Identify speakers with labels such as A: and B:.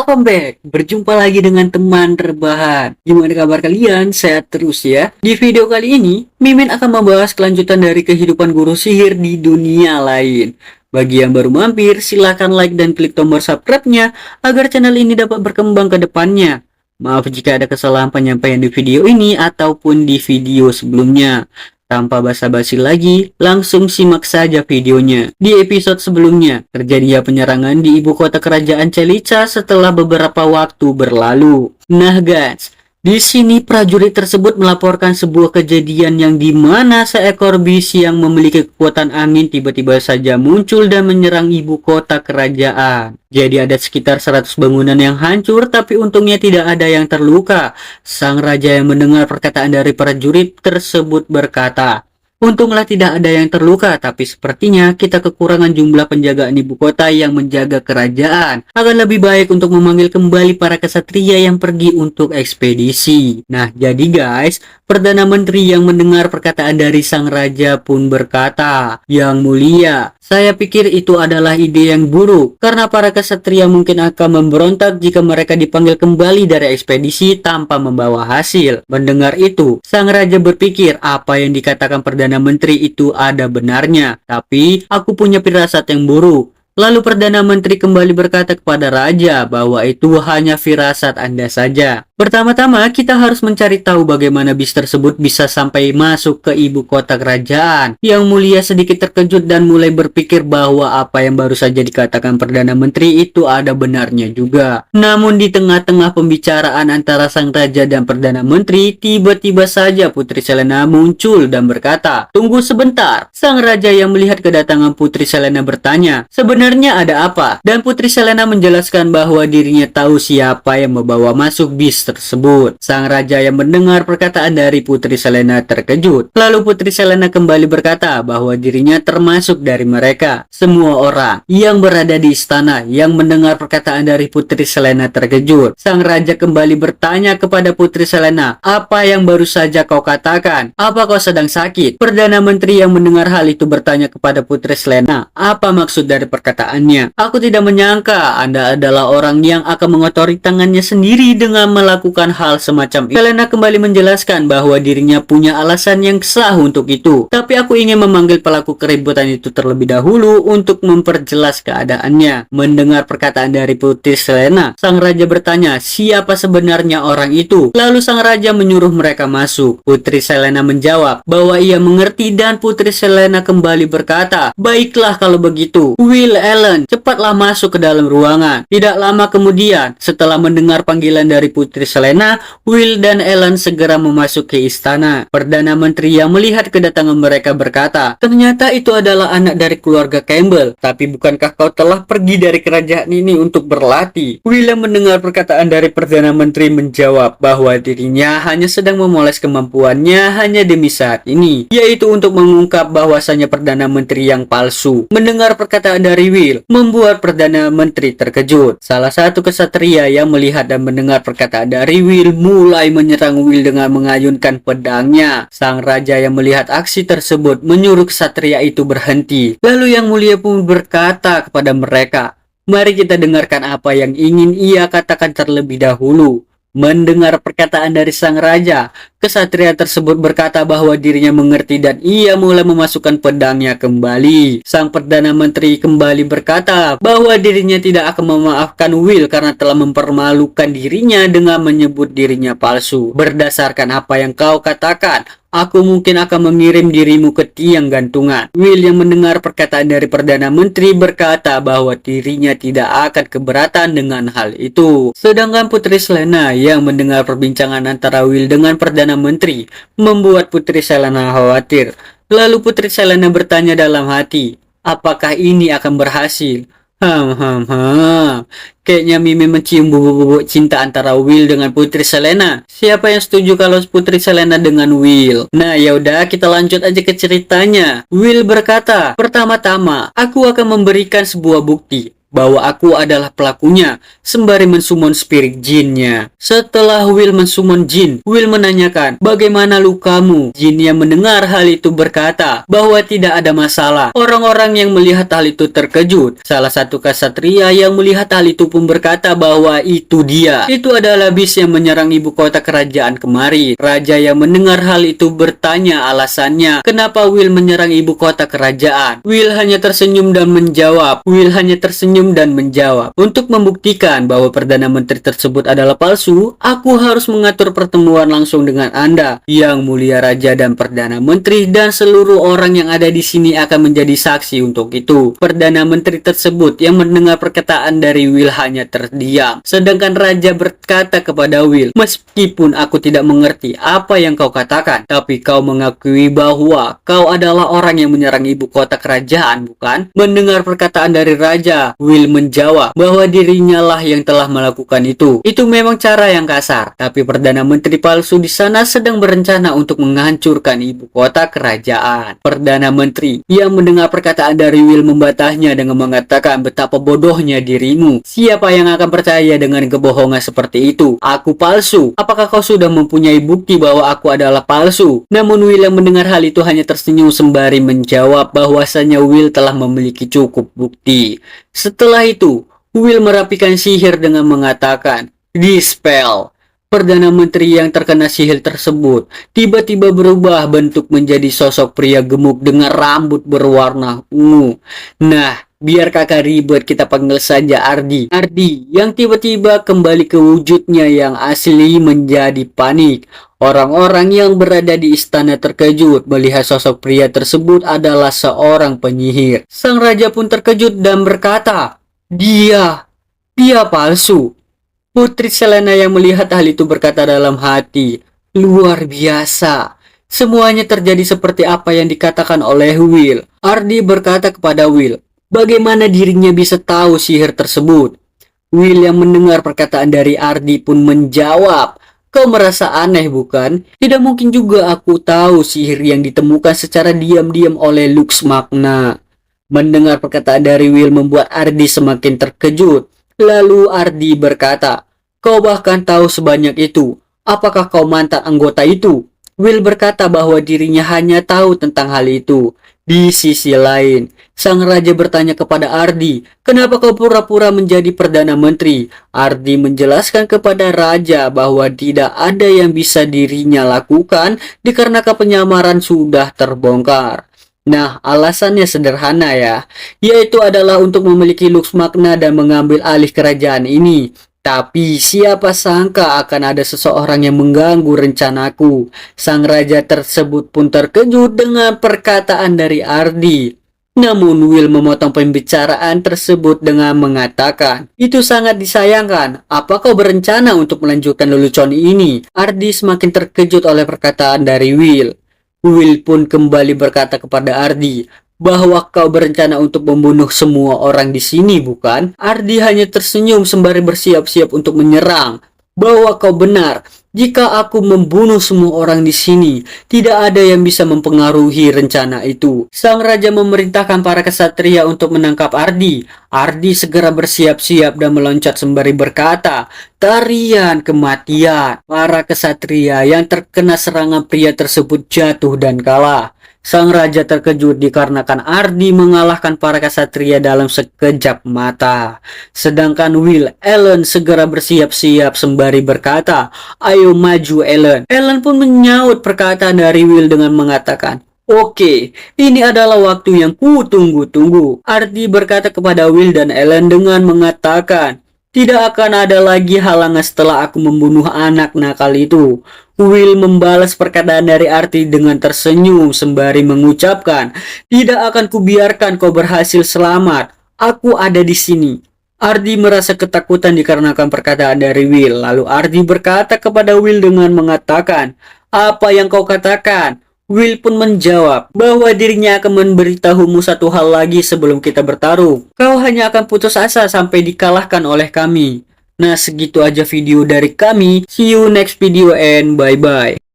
A: Welcome back, berjumpa lagi dengan teman rebahan. Gimana kabar kalian? Sehat terus ya. Di video kali ini, Mimin akan membahas kelanjutan dari kehidupan guru sihir di dunia lain. Bagi yang baru mampir, silahkan like dan klik tombol subscribe-nya agar channel ini dapat berkembang ke depannya. Maaf jika ada kesalahan penyampaian di video ini ataupun di video sebelumnya. Tanpa basa-basi lagi, langsung simak saja videonya. Di episode sebelumnya, terjadinya penyerangan di ibu kota kerajaan Celica setelah beberapa waktu berlalu. Nah guys, di sini prajurit tersebut melaporkan sebuah kejadian yang dimana seekor bis yang memiliki kekuatan angin tiba-tiba saja muncul dan menyerang ibu kota kerajaan. Jadi ada sekitar 100 bangunan yang hancur, tapi untungnya tidak ada yang terluka. Sang raja yang mendengar perkataan dari prajurit tersebut berkata, "Untunglah tidak ada yang terluka, tapi sepertinya kita kekurangan jumlah penjagaan ibu kota yang menjaga kerajaan. Akan lebih baik untuk memanggil kembali para kesatria yang pergi untuk ekspedisi." Nah, jadi guys, Perdana Menteri yang mendengar perkataan dari sang raja pun berkata, "Yang mulia, saya pikir itu adalah ide yang buruk, karena para kesatria mungkin akan memberontak jika mereka dipanggil kembali dari ekspedisi tanpa membawa hasil." Mendengar itu, sang raja berpikir apa yang dikatakan Perdana Menteri itu ada benarnya, tapi aku punya firasat yang buruk. Lalu Perdana Menteri kembali berkata kepada raja bahwa itu hanya firasat Anda saja. Pertama-tama, kita harus mencari tahu bagaimana bis tersebut bisa sampai masuk ke ibu kota kerajaan. Yang mulia sedikit terkejut dan mulai berpikir bahwa apa yang baru saja dikatakan Perdana Menteri itu ada benarnya juga. Namun di tengah-tengah pembicaraan antara sang raja dan Perdana Menteri, tiba-tiba saja Putri Selena muncul dan berkata, "Tunggu sebentar." Sang raja yang melihat kedatangan Putri Selena bertanya, "Sebenarnya ada apa?" Dan Putri Selena menjelaskan bahwa dirinya tahu siapa yang membawa masuk bis tersebut. Sang raja yang mendengar perkataan dari Putri Selena terkejut. Lalu Putri Selena kembali berkata bahwa dirinya termasuk dari mereka. Semua orang yang berada di istana yang mendengar perkataan dari Putri Selena terkejut. Sang raja kembali bertanya kepada Putri Selena, "Apa yang baru saja kau katakan? Apa kau sedang sakit?" Perdana Menteri yang mendengar hal itu bertanya kepada Putri Selena, "Apa maksud dari perkataannya? Aku tidak menyangka Anda adalah orang yang akan mengotori tangannya sendiri dengan melakukan hal semacam itu." Selena kembali menjelaskan bahwa dirinya punya alasan yang sah untuk itu, tapi aku ingin memanggil pelaku keributan itu terlebih dahulu untuk memperjelas keadaannya. Mendengar perkataan dari Putri Selena, sang raja bertanya siapa sebenarnya orang itu. Lalu sang raja menyuruh mereka masuk. Putri Selena menjawab bahwa ia mengerti dan Putri Selena kembali berkata, "Baiklah kalau begitu. Will Allen, cepatlah masuk ke dalam ruangan." Tidak lama kemudian, setelah mendengar panggilan dari Putri Selena, Will dan Ellen segera memasuki istana. Perdana Menteri yang melihat kedatangan mereka berkata, "Ternyata itu adalah anak dari keluarga Campbell. Tapi bukankah kau telah pergi dari kerajaan ini untuk berlatih?" Will yang mendengar perkataan dari Perdana Menteri menjawab bahwa dirinya hanya sedang memoles kemampuannya hanya demi saat ini, yaitu untuk mengungkap bahwasanya Perdana Menteri yang palsu. Mendengar perkataan dari Will membuat Perdana Menteri terkejut. Salah satu kesatria yang melihat dan mendengar perkataan dari Will mulai menyerang Will dengan mengayunkan pedangnya. Sang raja yang melihat aksi tersebut menyuruh kesatria itu berhenti. Lalu yang mulia pun berkata kepada mereka, "Mari kita dengarkan apa yang ingin ia katakan terlebih dahulu." Mendengar perkataan dari sang raja, kesatria tersebut berkata bahwa dirinya mengerti dan ia mulai memasukkan pedangnya kembali. Sang Perdana Menteri kembali berkata bahwa dirinya tidak akan memaafkan Will karena telah mempermalukan dirinya dengan menyebut dirinya palsu. "Berdasarkan apa yang kau katakan, aku mungkin akan mengirim dirimu ke tiang gantungan." Will yang mendengar perkataan dari Perdana Menteri berkata bahwa dirinya tidak akan keberatan dengan hal itu. Sedangkan Putri Selena yang mendengar perbincangan antara Will dengan Perdana Menteri membuat Putri Selena khawatir. Lalu Putri Selena bertanya dalam hati, apakah ini akan berhasil? Kayaknya Mimi mencium bubuk-bubuk cinta antara Will dengan Putri Selena. Siapa yang setuju kalau Putri Selena dengan Will? Nah, yaudah kita lanjut aja ke ceritanya. Will berkata, "Pertama-tama, aku akan memberikan sebuah bukti bahwa aku adalah pelakunya, sembari mensummon spirit jinnya. Setelah Will mensummon jin, Will menanyakan, bagaimana lukamu? Jin yang mendengar hal itu berkata bahwa tidak ada masalah. Orang-orang yang melihat hal itu terkejut. Salah satu ksatria yang melihat hal itu pun berkata bahwa itu dia. Itu adalah bis yang menyerang ibu kota kerajaan kemarin. Raja yang mendengar hal itu bertanya alasannya, kenapa Will menyerang ibu kota kerajaan. Will hanya tersenyum dan menjawab. Untuk membuktikan bahwa Perdana Menteri tersebut adalah palsu, aku harus mengatur pertemuan langsung dengan Anda, Yang Mulia Raja dan Perdana Menteri, dan seluruh orang yang ada di sini akan menjadi saksi untuk itu. Perdana Menteri tersebut yang mendengar perkataan dari Will hanya terdiam. Sedangkan Raja berkata kepada Will, meskipun aku tidak mengerti apa yang kau katakan, tapi kau mengakui bahwa kau adalah orang yang menyerang ibu kota kerajaan, bukan? Mendengar perkataan dari Raja, Will menjawab bahwa dirinya lah yang telah melakukan itu. Itu memang cara yang kasar, tapi Perdana Menteri palsu di sana sedang berencana untuk menghancurkan ibu kota kerajaan. Perdana Menteri yang mendengar perkataan dari Will membatahnya dengan mengatakan, betapa bodohnya dirimu. Siapa yang akan percaya dengan kebohongan seperti itu? Aku palsu. Apakah kau sudah mempunyai bukti bahwa aku adalah palsu? Namun Will yang mendengar hal itu hanya tersenyum sembari menjawab bahwasanya Will telah memiliki cukup bukti. Setelah itu, Will merapikan sihir dengan mengatakan, Dispel. Perdana Menteri yang terkena sihir tersebut tiba-tiba berubah bentuk menjadi sosok pria gemuk dengan rambut berwarna ungu. Nah, biar kakak ribet, kita panggil saja Ardi. Ardi yang tiba-tiba kembali ke wujudnya yang asli menjadi panik. Orang-orang yang berada di istana terkejut melihat sosok pria tersebut adalah seorang penyihir. Sang raja pun terkejut dan berkata, Dia palsu. Putri Selena yang melihat hal itu berkata dalam hati, luar biasa. Semuanya terjadi seperti apa yang dikatakan oleh Will. Ardi berkata kepada Will, bagaimana dirinya bisa tahu sihir tersebut? Will yang mendengar perkataan dari Ardi pun menjawab, kau merasa aneh bukan? Tidak mungkin juga aku tahu sihir yang ditemukan secara diam-diam oleh Lux Magna. Mendengar perkataan dari Will membuat Ardi semakin terkejut. Lalu Ardi berkata, kau bahkan tahu sebanyak itu. Apakah kau mantan anggota itu? Will berkata bahwa dirinya hanya tahu tentang hal itu. Di sisi lain, sang raja bertanya kepada Ardi, kenapa kau pura-pura menjadi Perdana Menteri? Ardi menjelaskan kepada raja bahwa tidak ada yang bisa dirinya lakukan dikarenakan penyamaran sudah terbongkar. Nah, alasannya sederhana ya, yaitu adalah untuk memiliki Lux Magna dan mengambil alih kerajaan ini. Tapi siapa sangka akan ada seseorang yang mengganggu rencanaku. Sang raja tersebut pun terkejut dengan perkataan dari Ardi. Namun Will memotong pembicaraan tersebut dengan mengatakan, itu sangat disayangkan. Apa kau berencana untuk melanjutkan lelucon ini? Ardi semakin terkejut oleh perkataan dari Will. Will pun kembali berkata kepada Ardi bahwa kau berencana untuk membunuh semua orang di sini, bukan? Ardi hanya tersenyum sembari bersiap-siap untuk menyerang. Bahwa kau benar, jika aku membunuh semua orang di sini, tidak ada yang bisa mempengaruhi rencana itu. Sang raja memerintahkan para ksatria untuk menangkap Ardi. Ardi segera bersiap-siap dan meloncat sembari berkata, tarian kematian. Para ksatria yang terkena serangan pria tersebut jatuh dan kalah. Sang raja terkejut dikarenakan Ardi mengalahkan para ksatria dalam sekejap mata. Sedangkan Will Ellen segera bersiap-siap sembari berkata, ayo maju Ellen. Ellen pun menyaut perkataan dari Will dengan mengatakan, oke, ini adalah waktu yang kutunggu-tunggu. Ardi berkata kepada Will dan Ellen dengan mengatakan, tidak akan ada lagi halangan setelah aku membunuh anak nakal itu. Will membalas perkataan dari Ardi dengan tersenyum sembari mengucapkan, tidak akan kubiarkan kau berhasil selamat. Aku ada di sini. Ardi merasa ketakutan dikarenakan perkataan dari Will. Lalu Ardi berkata kepada Will dengan mengatakan, apa yang kau katakan? Will pun menjawab bahwa dirinya akan memberitahumu satu hal lagi sebelum kita bertarung. Kau hanya akan putus asa sampai dikalahkan oleh kami. Nah, segitu aja video dari kami. See you next video and bye-bye.